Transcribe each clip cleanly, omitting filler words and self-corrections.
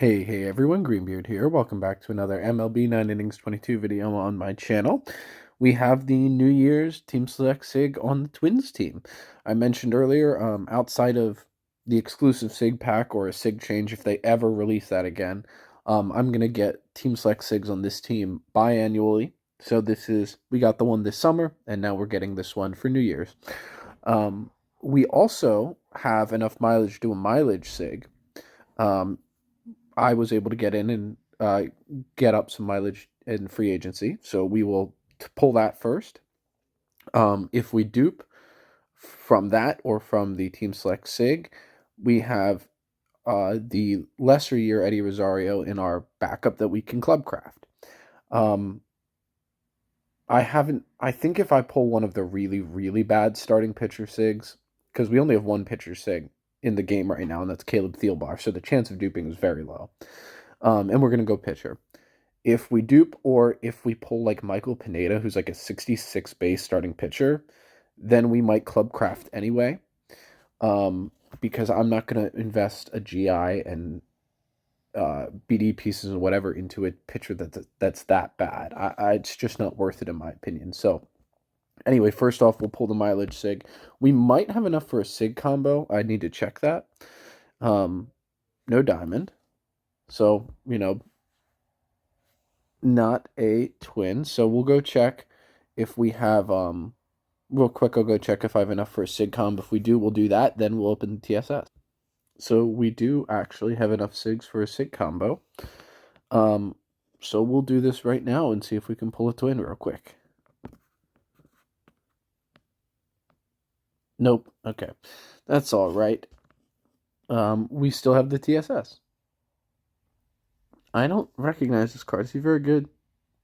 Hey everyone, Greenbeard here. Welcome back to another MLB 9 Innings 22 video on my channel. We have the New Year's Team Select SIG on the Twins team. I mentioned earlier, outside of the exclusive SIG pack or a SIG change, if they ever release that again, I'm going to get Team Select SIGs on this team biannually. So we got the one this summer, and now we're getting this one for New Year's. We also have enough mileage to do a mileage SIG. I was able to get in and get up some mileage in free agency. So we will pull that first. If we dupe from that or from the Team Select SIG, we have the lesser year Eddie Rosario in our backup that we can club craft. I think if I pull one of the really, really bad starting pitcher SIGs, because we only have one pitcher SIG in the game right now, and that's Caleb Thielbar, so the chance of duping is very low. And we're going to go pitcher. If we dupe or if we pull like Michael Pineda, who's like a 66 base starting pitcher, then we might club craft anyway. Because I'm not going to invest a GI and BD pieces or whatever into a pitcher that's that bad. It's just not worth it in my opinion. So anyway, first off, we'll pull the mileage SIG. We might have enough for a SIG combo. I need to check that. No diamond. So, not a twin. So we'll go check if we have real quick. I'll go check if I have enough for a SIG combo. If we do, we'll do that. Then we'll open the TSS. So we do actually have enough SIGs for a SIG combo. So we'll do this right now and see if we can pull a twin real quick. Nope. Okay. That's all right. We still have the TSS. I don't recognize this card. Is he very good?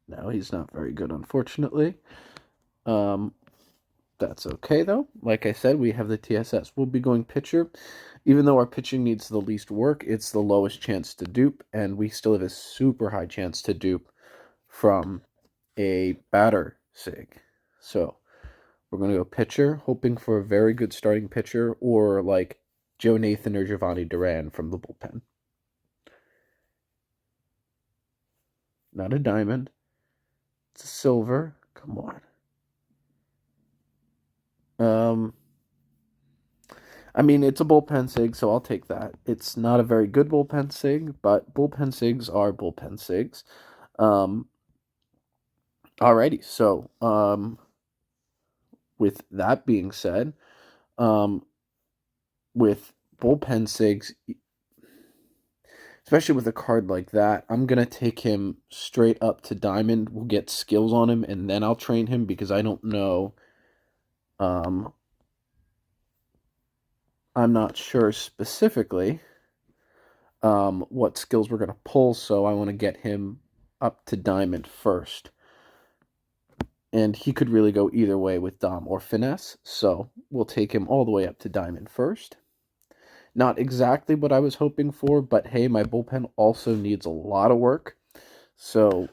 No, he's not very good, unfortunately. That's okay, though. Like I said, we have the TSS. We'll be going pitcher. Even though our pitching needs the least work, it's the lowest chance to dupe, and we still have a super high chance to dupe from a batter SIG. So we're going to go pitcher, hoping for a very good starting pitcher, or like Joe Nathan or Giovanni Duran from the bullpen. Not a diamond. It's a silver. Come on. I mean, it's a bullpen SIG, so I'll take that. It's not a very good bullpen SIG, but bullpen SIGs are bullpen SIGs. Alrighty, so with that being said, with bullpen SIGs, especially with a card like that, I'm going to take him straight up to Diamond. We'll get skills on him, and then I'll train him because I don't know. I'm not sure specifically what skills we're going to pull, so I want to get him up to Diamond first. And he could really go either way with Dom or Finesse, so we'll take him all the way up to Diamond first. Not exactly what I was hoping for, but hey, my bullpen also needs a lot of work. So,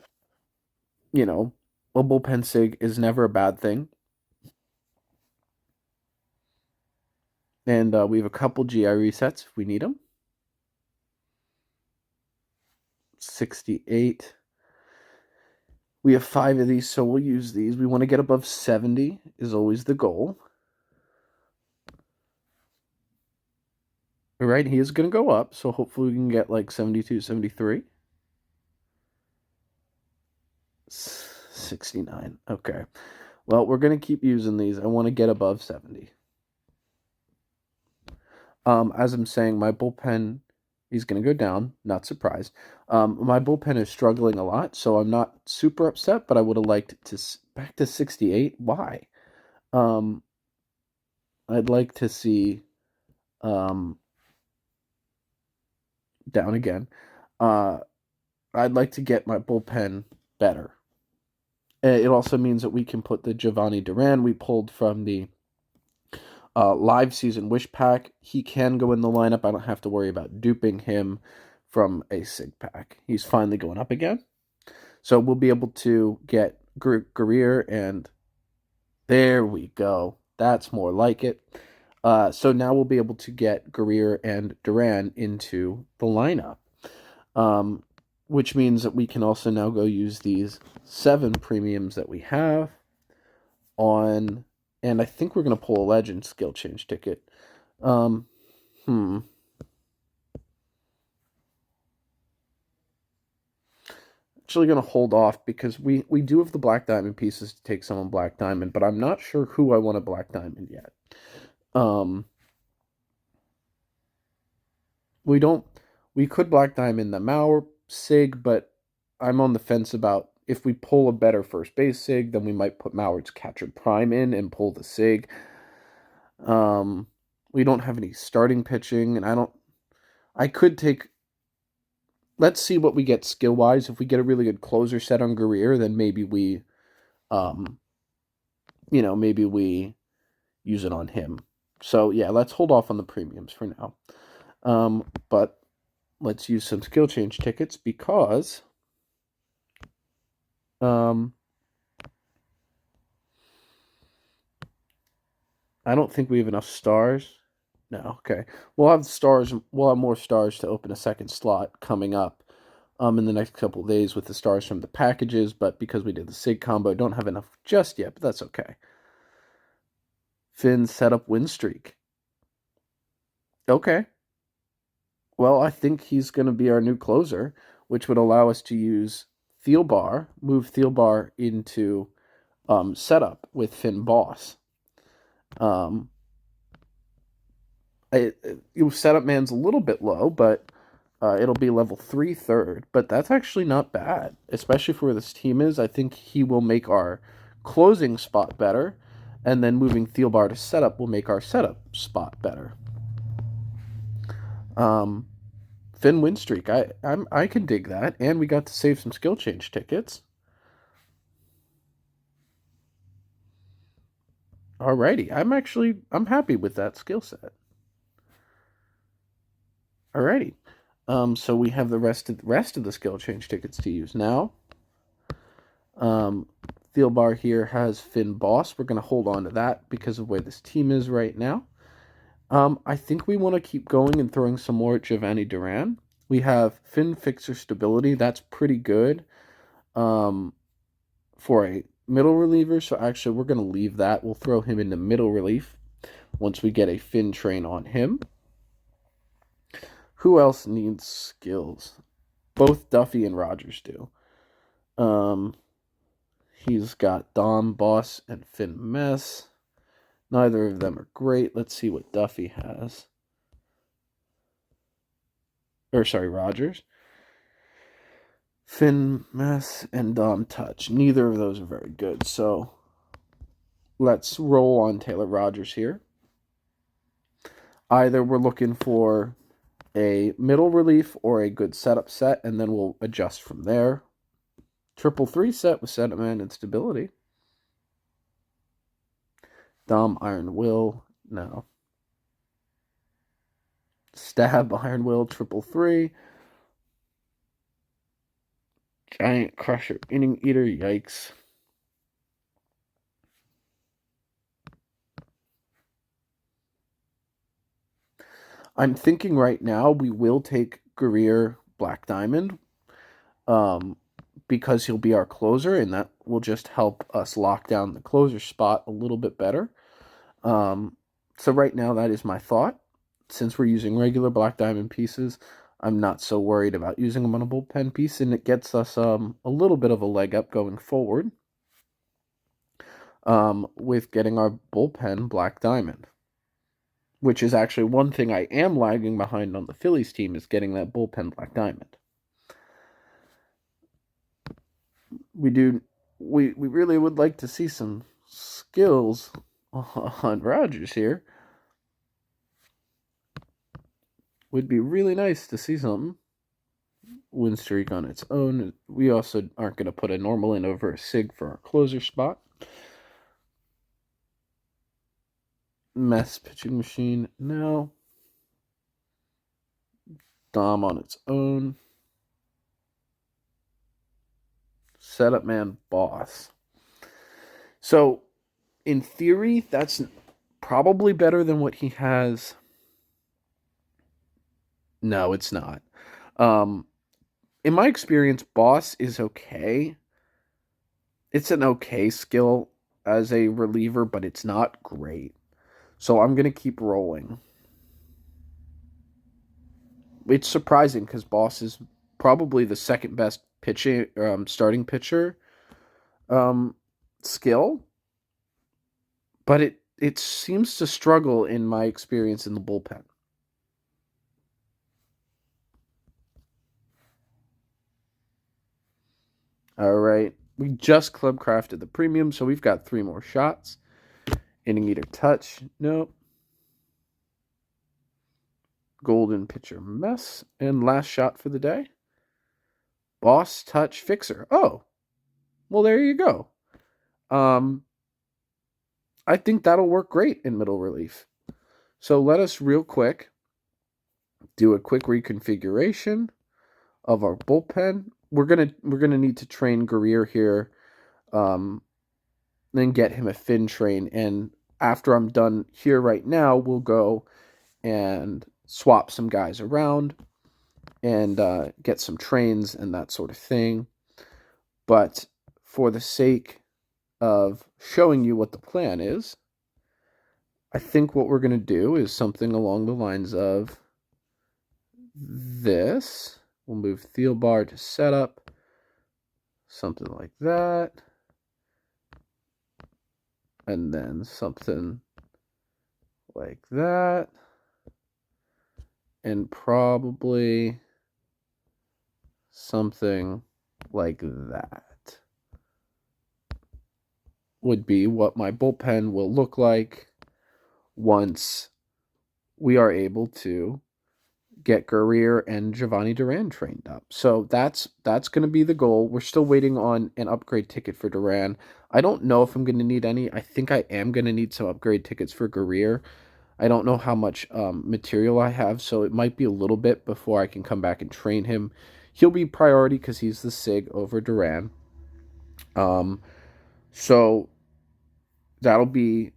a bullpen SIG is never a bad thing. And we have a couple GI resets if we need them. 68. We have 5 of these, so we'll use these. We want to get above 70 is always the goal. All right, he is going to go up, so hopefully we can get like 72, 73. 69. Okay. Well, we're going to keep using these. I want to get above 70. As I'm saying, my bullpen, he's going to go down. Not surprised. My bullpen is struggling a lot, so I'm not super upset, but I would have liked to back to 68. Why? I'd like to see down again. I'd like to get my bullpen better. It also means that we can put the Giovanni Duran we pulled from the live season wish pack. He can go in the lineup. I don't have to worry about duping him from a SIG pack. He's finally going up again. So we'll be able to get Guerrier, and there we go. That's more like it. So now we'll be able to get Guerrier and Duran into the lineup. Um, which means that we can also now go use these 7 premiums that we have on, and I think we're going to pull a legend skill change ticket. Um, hmm. Actually going to hold off because we do have the black diamond pieces to take someone black diamond, but I'm not sure who I want a black diamond yet. Um, we don't, we could black diamond the Mauer Sig, but I'm on the fence about if we pull a better first base Sig, then we might put Mauer's Catcher Prime in and pull the Sig. Um, we don't have any starting pitching, and I could take, let's see what we get skill wise. If we get a really good closer set on Guerrero, then um, maybe we use it on him. So yeah, let's hold off on the premiums for now. But let's use some skill change tickets because um, I don't think we have enough stars. No, okay. We'll have stars. We'll have more stars to open a second slot coming up in the next couple of days with the stars from the packages. But because we did the Sig combo, don't have enough just yet. But that's okay. Finn set up win streak. Okay. Well, I think he's going to be our new closer, which would allow us to use move Thielbar into setup with Finn Boss. Um, Setup man's a little bit low, but it'll be level 3 third. But that's actually not bad, especially for where this team is. I think he will make our closing spot better, and then moving Thielbar to setup will make our setup spot better. Um, Finn win streak. I can dig that, and we got to save some skill change tickets. Alrighty, I'm happy with that skill set. Alrighty, so we have the rest of the skill change tickets to use now. Thielbar here has Finn Boss. We're gonna hold on to that because of where this team is right now. I think we want to keep going and throwing some more at Giovanni Duran. We have Finn Fixer Stability. That's pretty good. For a middle reliever. So actually, we're going to leave that. We'll throw him into middle relief once we get a Finn train on him. Who else needs skills? Both Duffy and Rogers do. He's got Dom, Boss, and Finn Mess. Neither of them are great. Let's see what Duffy has. Rogers. Finn Mess and Dom Touch. Neither of those are very good. So let's roll on Taylor Rogers here. Either we're looking for a middle relief or a good setup set, and then we'll adjust from there. 3-3 set with setup man and stability. Dom Iron Will, no. Stab Iron Will, 3-3. Giant Crusher, Inning Eater, yikes. I'm thinking right now we will take Guerrero Black Diamond because he'll be our closer, and that will just help us lock down the closer spot a little bit better. So right now that is my thought. Since we're using regular Black Diamond pieces, I'm not so worried about using them on a bullpen piece, and it gets us a little bit of a leg up going forward with getting our bullpen Black Diamond. Which is actually one thing I am lagging behind on the Phillies team is getting that bullpen Black Diamond. We really would like to see some skills on Rogers here. Would be really nice to see something. Win streak on its own. We also aren't going to put a normal in over a Sig for our closer spot. Mess pitching machine. No. Dom on its own. Setup man Boss. So, in theory, that's probably better than what he has. No, it's not. in my experience, Boss is okay. It's an okay skill as a reliever, but it's not great. So I'm going to keep rolling. It's surprising because Boss is probably the second best pitching starting pitcher um, skill, but it seems to struggle in my experience in the bullpen. All right, we just club crafted the premium, so we've got 3 more shots. Inning eater touch, nope. Golden pitcher mess, and last shot for the day. Boss touch fixer. Oh, well there you go. I think that'll work great in middle relief. So let us real quick do a quick reconfiguration of our bullpen. We're gonna need to train Guerrier here, then get him a fin train. And after I'm done here right now, we'll go and swap some guys around and get some trains and that sort of thing. But for the sake of showing you what the plan is, I think what we're going to do is something along the lines of this. We'll move Thielbar to setup, something like that, and then something like that, and probably something like that would be what my bullpen will look like once we are able to get Guerrier and Giovanni Duran trained up. So that's going to be the goal. We're still waiting on an upgrade ticket for Duran. I don't know if I'm going to need any. I think I am going to need some upgrade tickets for Guerrier. I don't know how much material I have, so it might be a little bit before I can come back and train him. He'll be priority because he's the SIG over Duran. So that'll be,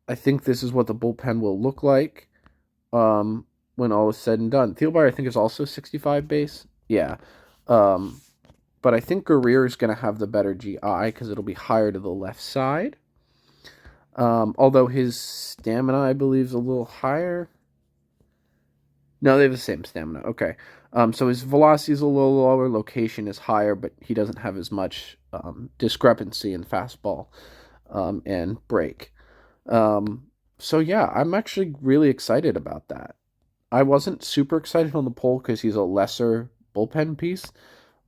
I think this is what the bullpen will look like when all is said and done. Thielbar, I think, is also 65 base. Yeah. But I think Guerrier is going to have the better GI because it'll be higher to the left side. Although his stamina, I believe, is a little higher. No, they have the same stamina. Okay. So his velocity is a little lower, location is higher, but he doesn't have as much discrepancy in fastball and break. So yeah, I'm actually really excited about that. I wasn't super excited on the poll because he's a lesser bullpen piece,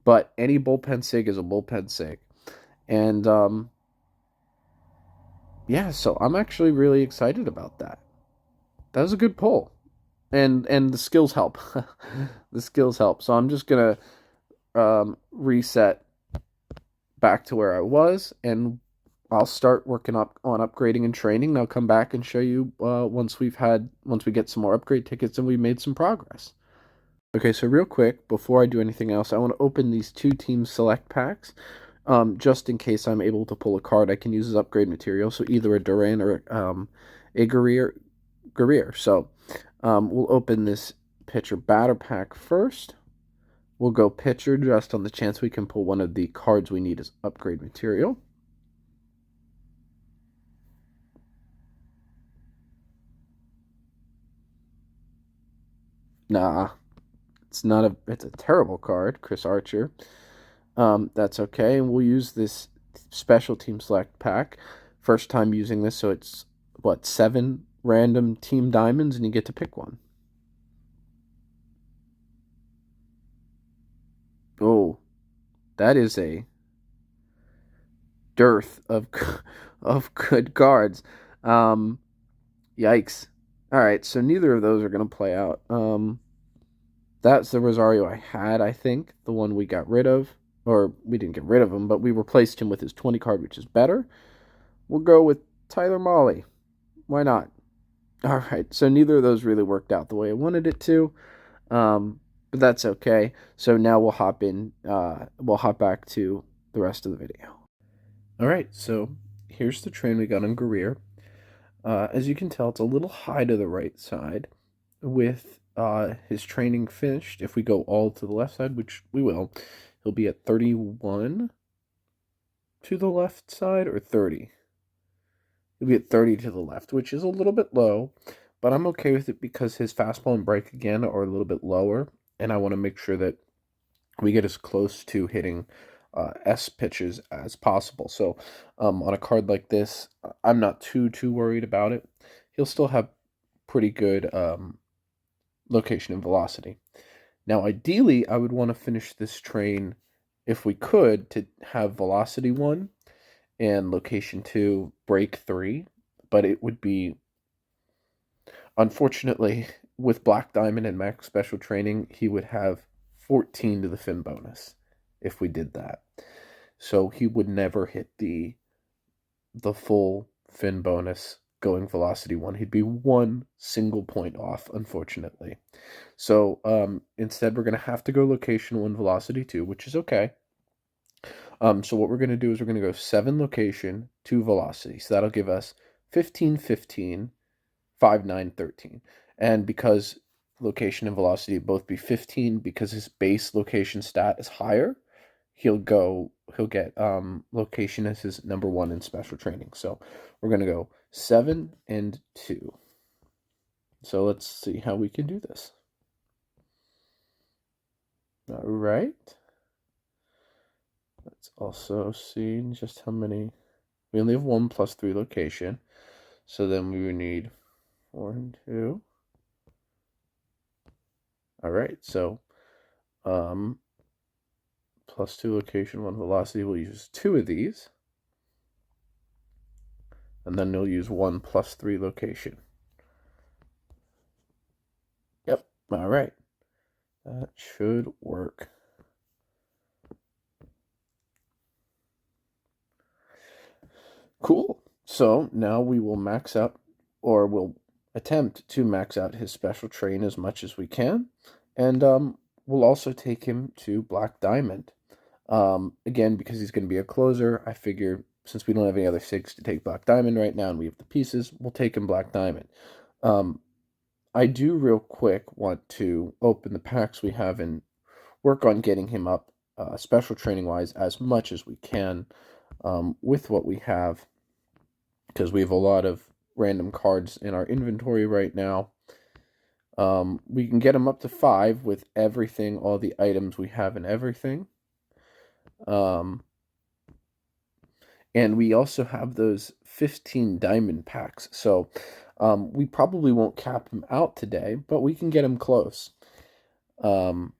but any bullpen sig is a bullpen sig. And yeah, so I'm actually really excited about that. That was a good poll. And the skills help. The skills help. So I'm just gonna reset back to where I was, and I'll start working up on upgrading and training. And I'll come back and show you once we get some more upgrade tickets and we made some progress. Okay, so real quick, before I do anything else, I want to open these 2 team select packs. Just in case I'm able to pull a card I can use as upgrade material. So either a Duran or a Guerrier. So we'll open this pitcher batter pack first. We'll go pitcher just on the chance we can pull one of the cards we need as upgrade material. Nah, it's a terrible card, Chris Archer. That's okay, and we'll use this special team select pack. First time using this, so it's 7 random team diamonds, and you get to pick one. Oh, that is a dearth of of good cards. Yikes. All right, so neither of those are going to play out. That's the Rosario I had, I think, the one we got rid of. Or we didn't get rid of him, but we replaced him with his 20 card, which is better. We'll go with Tyler Mahle. Why not? All right, so neither of those really worked out the way I wanted it to. But that's okay. So now we'll hop back to the rest of the video. All right, so here's the train we got on Guerrier. As you can tell, it's a little high to the right side with his training finished, if we go all to the left side, which we will, he'll be at 31 to the left side, or 30. He'll be at 30 to the left, which is a little bit low, but I'm okay with it because his fastball and break again are a little bit lower, and I want to make sure that we get as close to hitting S pitches as possible. So on a card like this, I'm not too worried about it. He'll still have pretty good location and velocity. Now, ideally, I would want to finish this train, if we could, to have velocity 1 and location 2, break 3, but it would be, unfortunately, with Black Diamond and Max Special Training, he would have 14 to the fin bonus if we did that. So he would never hit the full fin bonus going velocity 1. He'd be one single point off, unfortunately. So instead, we're going to have to go location 1, velocity 2, which is okay. So what we're going to do is we're going to go 7 location, 2 velocity. So that'll give us 15, 15, 5, 9, 13. And because location and velocity both be 15, because his base location stat is higher, he'll get location as his number 1 in special training. So we're going to go 7 and 2. So let's see how we can do this. All right. Let's also see just how many. We only have 1 plus 3 location. So then we would need 4 and 2. All right. So plus 2 location, 1 velocity. We'll use 2 of these. And then we'll use 1 plus 3 location. Yep. All right. That should work. Cool. So now we will max out, or we'll attempt to max out his special train as much as we can. And we'll also take him to Black Diamond. Again, because he's going to be a closer, I figure since we don't have any other SIGs to take Black Diamond right now and we have the pieces, we'll take him Black Diamond. I do real quick want to open the packs we have and work on getting him up special training wise as much as we can with what we have, because we have a lot of random cards in our inventory right now. We can get him up to 5 with everything, all the items we have and everything. And we also have those 15 diamond packs. So we probably won't cap him out today, but we can get him close. And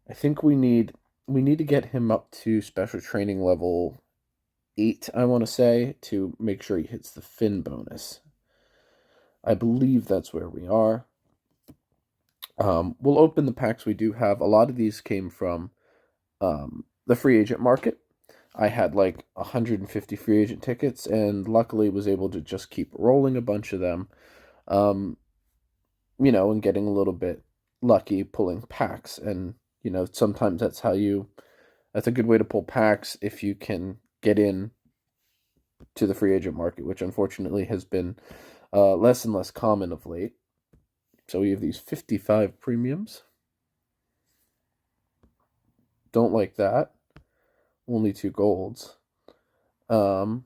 I think we need to get him up to special training level 8, I want to say, to make sure he hits the fin bonus. I believe that's where we are. We'll open the packs we do have. A lot of these came from the free agent market. I had like 150 free agent tickets, and luckily was able to just keep rolling a bunch of them, and getting a little bit lucky pulling packs. And, sometimes that's a good way to pull packs if you can get in to the free agent market, which unfortunately has been less and less common of late. So we have these 55 premiums. Don't like that. Only 2 golds. Would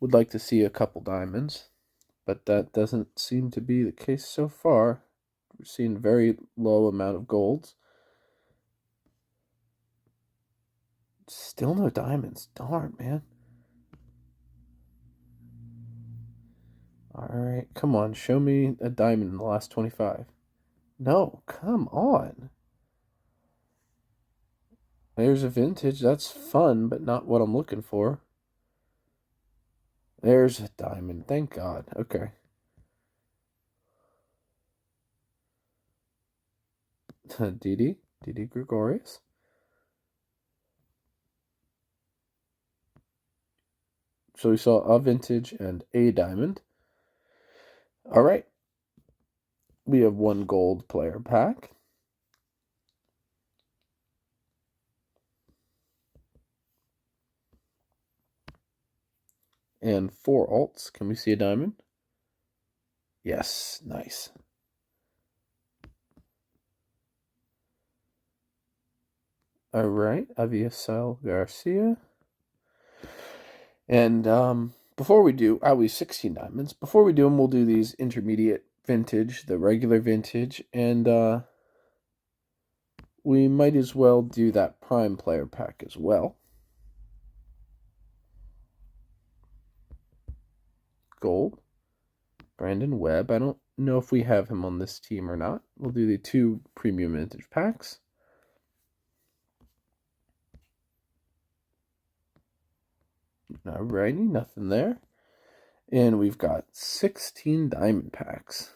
like to see a couple diamonds, but that doesn't seem to be the case so far. We're seeing very low amount of golds. Still no diamonds. Darn, man. Alright, come on. Show me a diamond in the last 25. No, come on. There's a vintage. That's fun, but not what I'm looking for. There's a diamond. Thank God. Okay. Didi Gregorius. So we saw a vintage and a diamond. All right. We have 1 gold player pack. And 4 alts. Can we see a diamond? Yes, nice. All right, Aviasal Garcia. And before we do, I was 16 diamonds. Before we do them, we'll do these intermediate vintage, the regular vintage, and we might as well do that prime player pack as well. Gold. Brandon Webb. I don't know if we have him on this team or not. We'll do the 2 premium vintage packs. Alrighty, nothing there. And we've got 16 diamond packs.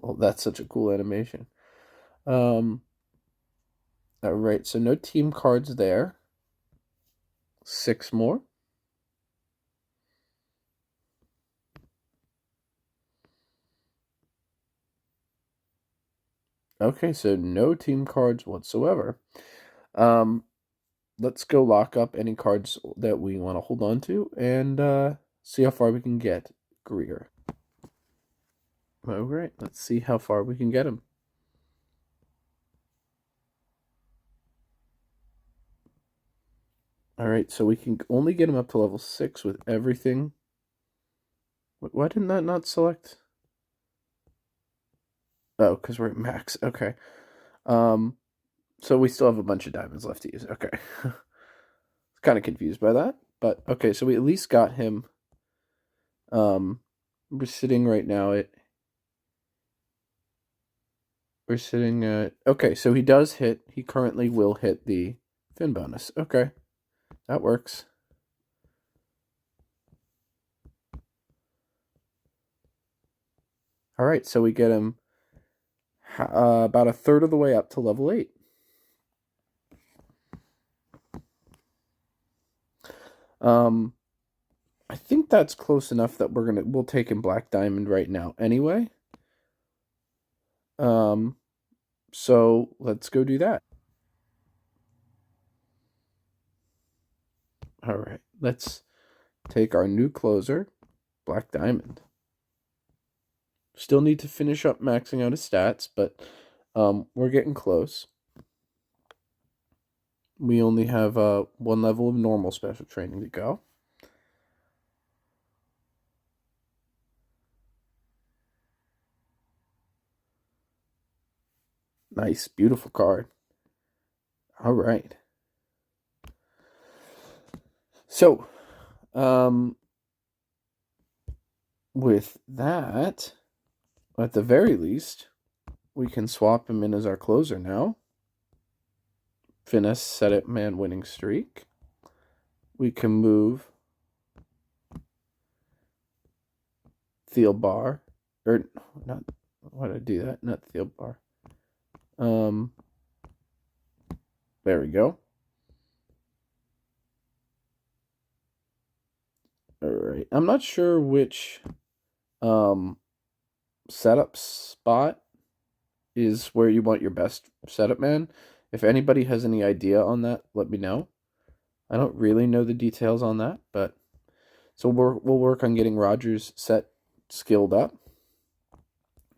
Oh, that's such a cool animation. Alright, so no team cards there. 6 more. Okay, so no team cards whatsoever. Let's go lock up any cards that we want to hold on to and see how far we can get Greer. All right, let's see how far we can get him. All right, so we can only get him up to level 6 with everything. Why didn't that not select? Oh, because we're at max. Okay. So we still have a bunch of diamonds left to use. Okay. Kind of confused by that, but okay. So we at least got him. We're sitting right now at. We're sitting at. Okay, so he does hit. He currently will hit the fin bonus. Okay, that works. All right, so we get him about a third of the way up to level 8. I think that's close enough that we'll take him Black Diamond right now anyway. So let's go do that. All right, let's take our new closer, Black Diamond. Still need to finish up maxing out his stats, but we're getting close. We only have 1 level of normal special training to go. Nice, beautiful card. All right. So, with that, at the very least, we can swap him in as our closer now. Finesse set it man winning streak. We can move Thielbar. Or not, why did I do that? Not Thielbar. There we go. Alright. I'm not sure which setup spot is where you want your best setup man. If anybody has any idea on that, let me know. I don't really know the details on that, but so we'll work on getting Rogers set skilled up.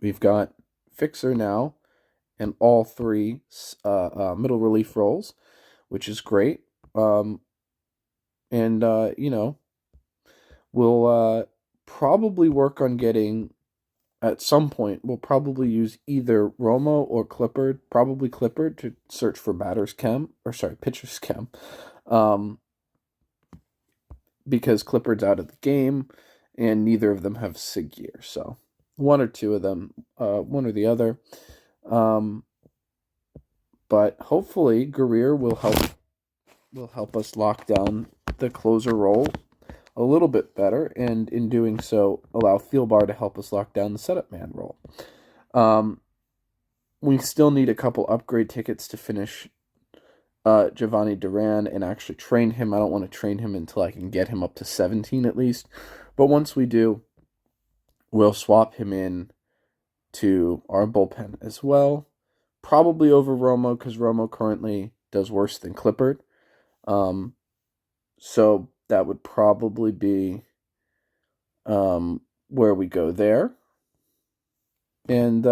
We've got Fixer now and all 3 middle relief roles, which is great. You know, we'll probably work on getting at some point. We'll probably use either Romo or Clippard, probably Clippard, to search for pitcher's chem, because Clippard's out of the game, and neither of them have Sig gear. So one or two of them, one or the other. But hopefully Guerrier will help us lock down the closer role a little bit better, and in doing so, allow Thielbar to help us lock down the setup man role. We still need a couple upgrade tickets to finish Giovanni Duran and actually train him. I don't want to train him until I can get him up to 17 at least. But once we do, we'll swap him in to our bullpen as well. Probably over Romo, because Romo currently does worse than Clippard. So that would probably be where we go there. And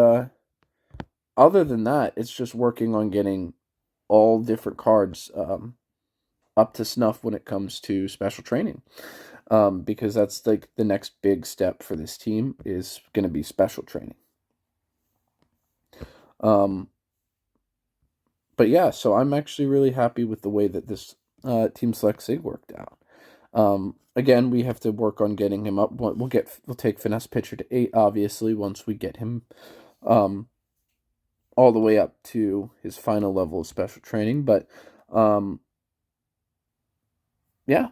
other than that, it's just working on getting all different cards up to snuff when it comes to special training. Because that's like the next big step for this team is going to be special training. Um, but yeah, so I'm actually really happy with the way that this Team Select Sig worked out. Again, we have to work on getting him up. We'll take Finesse Pitcher to 8, obviously, once we get him um, all the way up to his final level of special training. But yeah.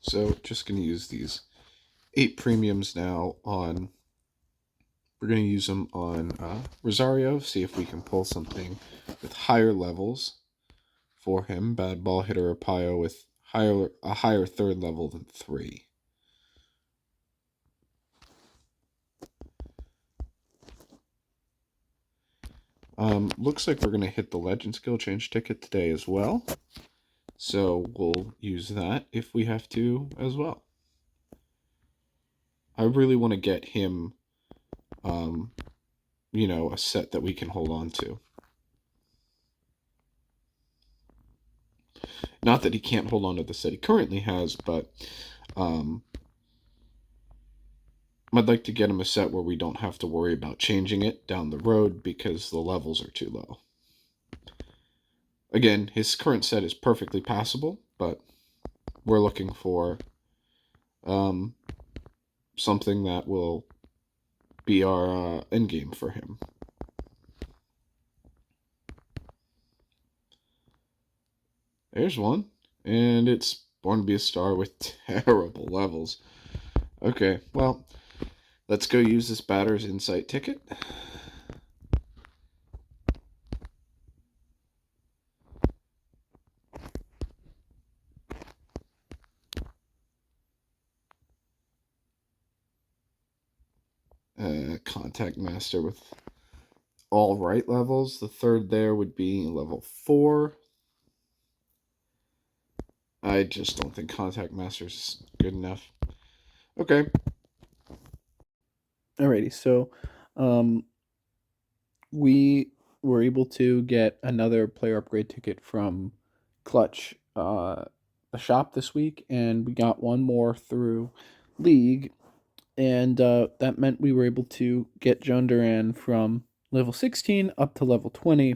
So just going to use these 8 premiums now on. We're going to use them on Rosario, see if we can pull something with higher levels for him. Bad ball hitter Arpaio with a higher third level than 3. Looks like we're going to hit the Legend Skill Change ticket today as well. So we'll use that if we have to as well. I really want to get him, a set that we can hold on to. Not that he can't hold on to the set he currently has, but I'd like to get him a set where we don't have to worry about changing it down the road because the levels are too low. Again, his current set is perfectly passable, but we're looking for something that will be our end game for him. There's one, and it's Born to be a Star with terrible levels. Okay, well, let's go use this Batter's Insight ticket. Contact Master with all right levels. The third there would be level 4. I just don't think Contact Master is good enough. Okay. Alrighty, so we were able to get another player upgrade ticket from Clutch, the shop this week, and we got one more through League, and that meant we were able to get Joan Duran from level 16 up to level 20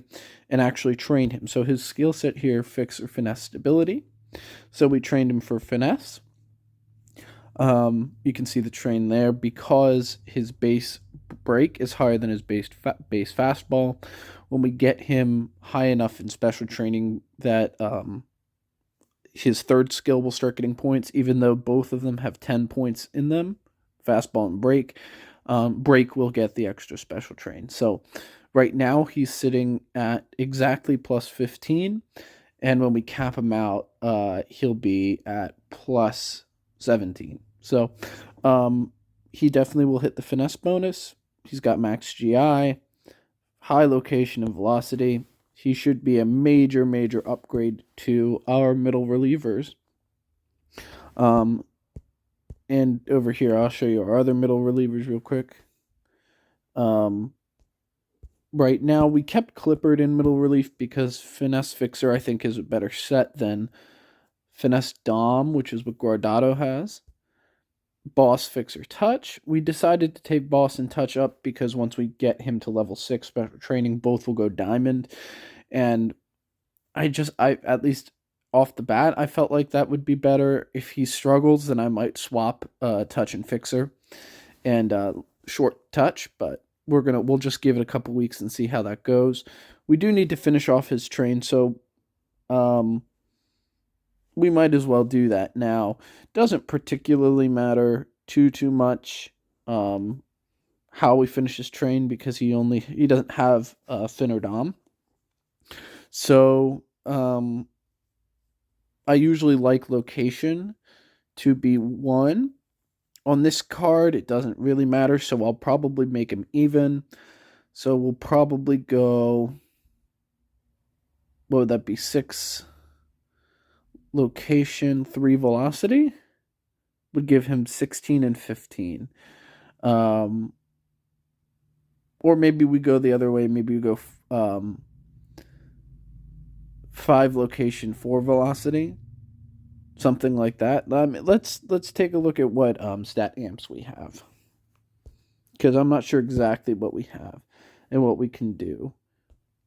and actually train him. So his skill set here, Fixer, Finesse, Stability. So we trained him for Finesse. You can see the train there because his base break is higher than his base fastball. When we get him high enough in special training that his third skill will start getting points, even though both of them have 10 points in them, fastball and break. Break will get the extra special train. So right now he's sitting at exactly plus 15. And when we cap him out, he'll be at plus 17. So he definitely will hit the finesse bonus. He's got max GI, high location and velocity. He should be a major, major upgrade to our middle relievers. And over here, I'll show you our other middle relievers real quick. Right now, we kept Clippard in middle relief because Finesse Fixer, I think, is a better set than Finesse Dom, which is what Guardado has. Boss, Fixer, Touch. We decided to take Boss and Touch up because once we get him to level 6 special training, both will go Diamond. And I at least off the bat, I felt like that would be better. If he struggles, then I might swap Touch and Fixer and short Touch, but we'll just give it a couple weeks and see how that goes. We do need to finish off his train, so we might as well do that now. Doesn't particularly matter too much how we finish his train because he doesn't have Fin or Dom. So I usually like location to be 1. On this card, it doesn't really matter, so I'll probably make him even. So we'll probably go, what would that be, 6? location, 3 velocity would give him 16 and 15. Um, or maybe we go the other way. Maybe we go 5 location, 4 velocity, something like that. Let's take a look at what stat amps we have, because I'm not sure exactly what we have and what we can do.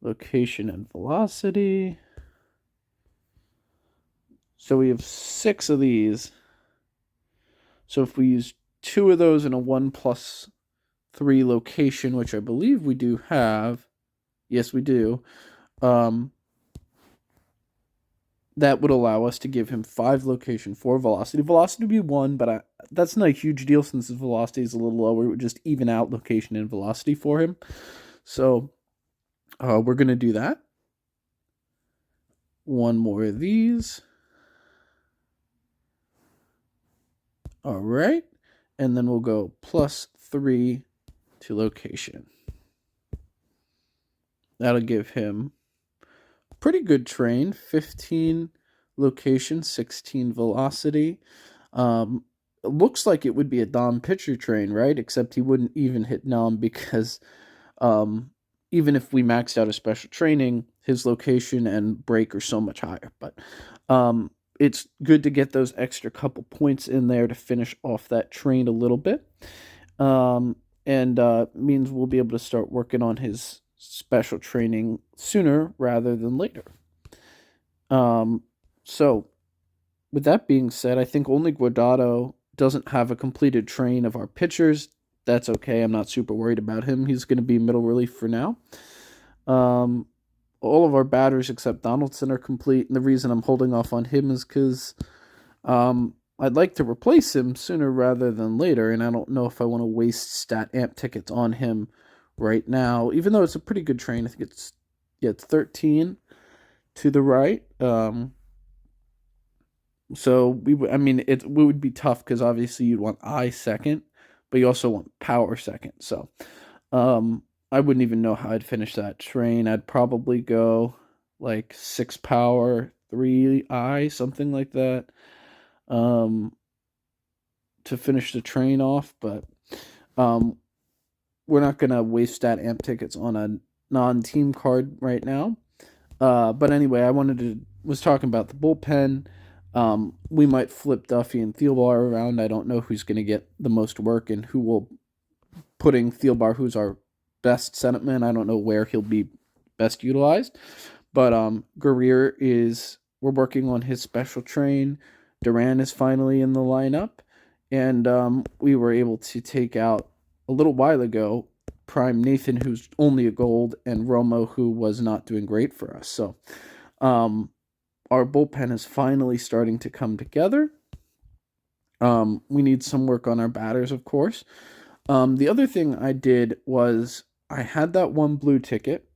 Location and velocity. So we have 6 of these. So if we use 2 of those in a 1+3 location, which I believe we do have, yes, we do. That would allow us to give him 5 location, 4 velocity. Velocity would be 1, but that's not a huge deal since his velocity is a little lower. It would just even out location and velocity for him. So we're going to do that. 1 more of these. All right. And then we'll go +3 to location. That'll give him pretty good train, 15 location, 16 velocity. It looks like it would be a Dom pitcher train, right? Except he wouldn't even hit Nom because even if we maxed out a special training, his location and break are so much higher. But it's good to get those extra couple points in there to finish off that train a little bit. And means we'll be able to start working on his special training sooner rather than later. So, with that being said, I think only Guardado doesn't have a completed train of our pitchers. That's okay. I'm not super worried about him. He's going to be middle relief for now. All of our batters except Donaldson are complete, and the reason I'm holding off on him is because I'd like to replace him sooner rather than later, and I don't know if I want to waste stat amp tickets on him right now, even though it's a pretty good train. I think it's 13 to the right. So it would be tough because obviously you'd want I second, but you also want power second. So I wouldn't even know how I'd finish that train. I'd probably go like 6 power, 3 I, something like that, to finish the train off. But we're not gonna waste stat amp tickets on a non-team card right now. But anyway, was talking about the bullpen. We might flip Duffy and Thielbar around. I don't know who's going to get the most work and who will putting Thielbar, who's our best centerman. I don't know where he'll be best utilized. But Guerrier we're working on his special train. Duran is finally in the lineup. And we were able to take out a little while ago Prime Nathan, who's only a gold, and Romo, who was not doing great for us. So our bullpen is finally starting to come together. We need some work on our batters, of course. The other thing I did was I had that 1 blue ticket,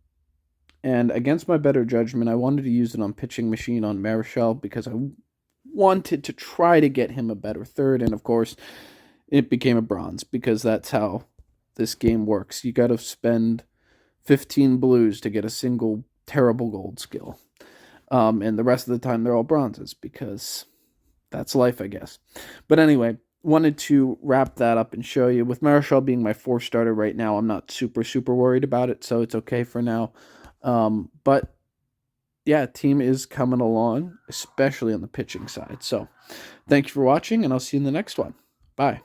and against my better judgment, I wanted to use it on pitching machine on Marichal because I wanted to try to get him a better third, and of course, it became a bronze because that's how this game works. You got to spend 15 blues to get a single terrible gold skill. And the rest of the time they're all bronzes because that's life, I guess. But anyway, wanted to wrap that up and show you. With Marichal being my 4 starter right now, I'm not super worried about it, so it's okay for now. But yeah, team is coming along, especially on the pitching side. So thank you for watching, and I'll see you in the next one. Bye.